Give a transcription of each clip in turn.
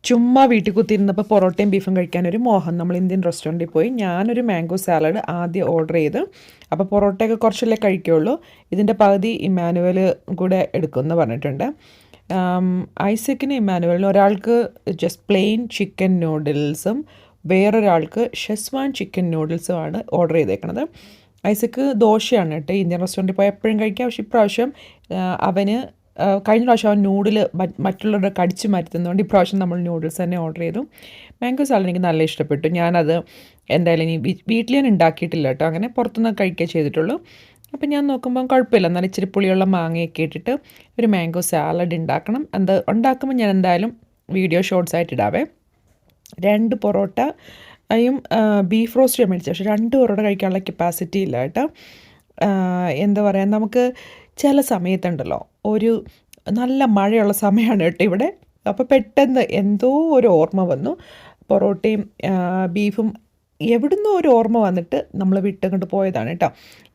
ചുമ്മാ വീട്ടിൽ കുത്തിയിരുന്നപ്പോൾ പൊറോട്ടയും ബീഫും കഴിക്കാനൊരു മോഹം. നമ്മൾ ഇന്ത്യൻ റെസ്റ്റോറൻറ്റിൽ പോയി ഞാനൊരു മാംഗോ സാലഡ് ആദ്യം ഓർഡർ ചെയ്ത്. അപ്പോൾ പൊറോട്ടയൊക്കെ കുറച്ചല്ലേ കഴിക്കുകയുള്ളൂ, ഇതിൻ്റെ പകുതി ഇമ്മാനുവൽ കൂടെ എടുക്കുമെന്ന് പറഞ്ഞിട്ടുണ്ട്. ഐസക്കിന് ഇമ്മാനുവലിന് ഒരാൾക്ക് ജസ്റ്റ് പ്ലെയിൻ ചിക്കൻ നൂഡിൽസും വേറൊരാൾക്ക് ഷെസ്വാൻ ചിക്കൻ നൂഡിൽസുമാണ് ഓർഡർ ചെയ്തേക്കുന്നത്. ഐസക്ക് ദോശയാണ് കേട്ടോ ഇന്ത്യൻ റെസ്റ്റോറൻറ്റിൽ പോയി എപ്പോഴും കഴിക്കാം. പക്ഷേ ഇപ്രാവശ്യം അവന് കഴിഞ്ഞ പ്രാവശ്യം അവൻ നൂഡിൽ മറ്റുള്ളവരുടെ കടിച്ചു മാറ്റുന്നതുകൊണ്ട് ഇപ്രാവശ്യം നമ്മൾ നൂഡിൽസ് തന്നെ ഓർഡർ ചെയ്തു. മാംഗോ സാലഡ് എനിക്ക് നല്ല ഇഷ്ടപ്പെട്ടു. ഞാനത് എന്തായാലും ഇനി വീട്ടിൽ ഞാൻ ഉണ്ടാക്കിയിട്ടില്ല കേട്ടോ, അങ്ങനെ പുറത്തുനിന്ന് കഴിക്കുക ചെയ്തിട്ടുള്ളൂ. അപ്പം ഞാൻ നോക്കുമ്പം കുഴപ്പമില്ല, എന്നാൽ ഇച്ചിരി പുളിയുള്ള മാങ്ങയൊക്കെ ഇട്ടിട്ട് ഒരു മാംഗോ സാലഡ് ഉണ്ടാക്കണം. അത് ഉണ്ടാക്കുമ്പോൾ ഞാൻ എന്തായാലും വീഡിയോ ഷോർട്സ് ആയിട്ട് ഇടാവേ. 2 പൊറോട്ടയും ബീഫ് റോസ്റ്റും മേടിച്ചു. പക്ഷേ 2 പൊറോട്ട കഴിക്കാനുള്ള കപ്പാസിറ്റി ഇല്ല കേട്ടോ. എന്താ പറയുക, നമുക്ക് ചില സമയത്തുണ്ടല്ലോ ഒരു നല്ല മഴയുള്ള സമയമാണ് കേട്ടോ ഇവിടെ. അപ്പോൾ പെട്ടെന്ന് എന്തോ ഒരു ഓർമ്മ വന്നു, പൊറോട്ടയും ബീഫും എവിടുന്നോ ഒരു ഓർമ്മ വന്നിട്ട് നമ്മൾ വിട്ടങ്ങോട്ട് പോയതാണ് കേട്ടോ.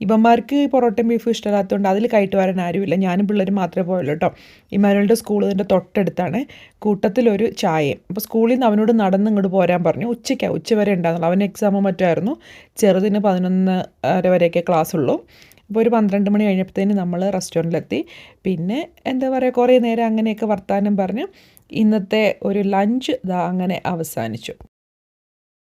ഇവന്മാർക്ക് പൊറോട്ടയും ബീഫും ഇഷ്ടമില്ലാത്തതുകൊണ്ട് അതിൽ കയറ്റ് വരാൻ ആരുമില്ല, ഞാനും പിള്ളേരും മാത്രമേ പോയുള്ളൂ കേട്ടോ. ഇമ്മാനുവലിൻ്റെ സ്കൂൾ ഇതിൻ്റെ തൊട്ടടുത്താണ്. കൂട്ടത്തിലൊരു ചായയും. അപ്പോൾ സ്കൂളിൽ നിന്ന് അവനോട് നടന്ന് ഇങ്ങോട്ട് പോരാൻ പറഞ്ഞു. ഉച്ച വരെ ഉണ്ടാകുന്നുള്ളൂ, അവന് എക്സാമോ മറ്റായിരുന്നു. ചെറുതിന് 11:30 വരെയൊക്കെ ക്ലാസ് ഉള്ളൂ. അപ്പോൾ ഒരു 12 മണി കഴിഞ്ഞപ്പോഴത്തേന് നമ്മൾ റെസ്റ്റോറൻറ്റിലെത്തി. പിന്നെ എന്താ പറയുക, കുറേ നേരം അങ്ങനെയൊക്കെ വർത്താനം പറഞ്ഞ് ഇന്നത്തെ ഒരു ലഞ്ച് അങ്ങനെ അവസാനിച്ചു.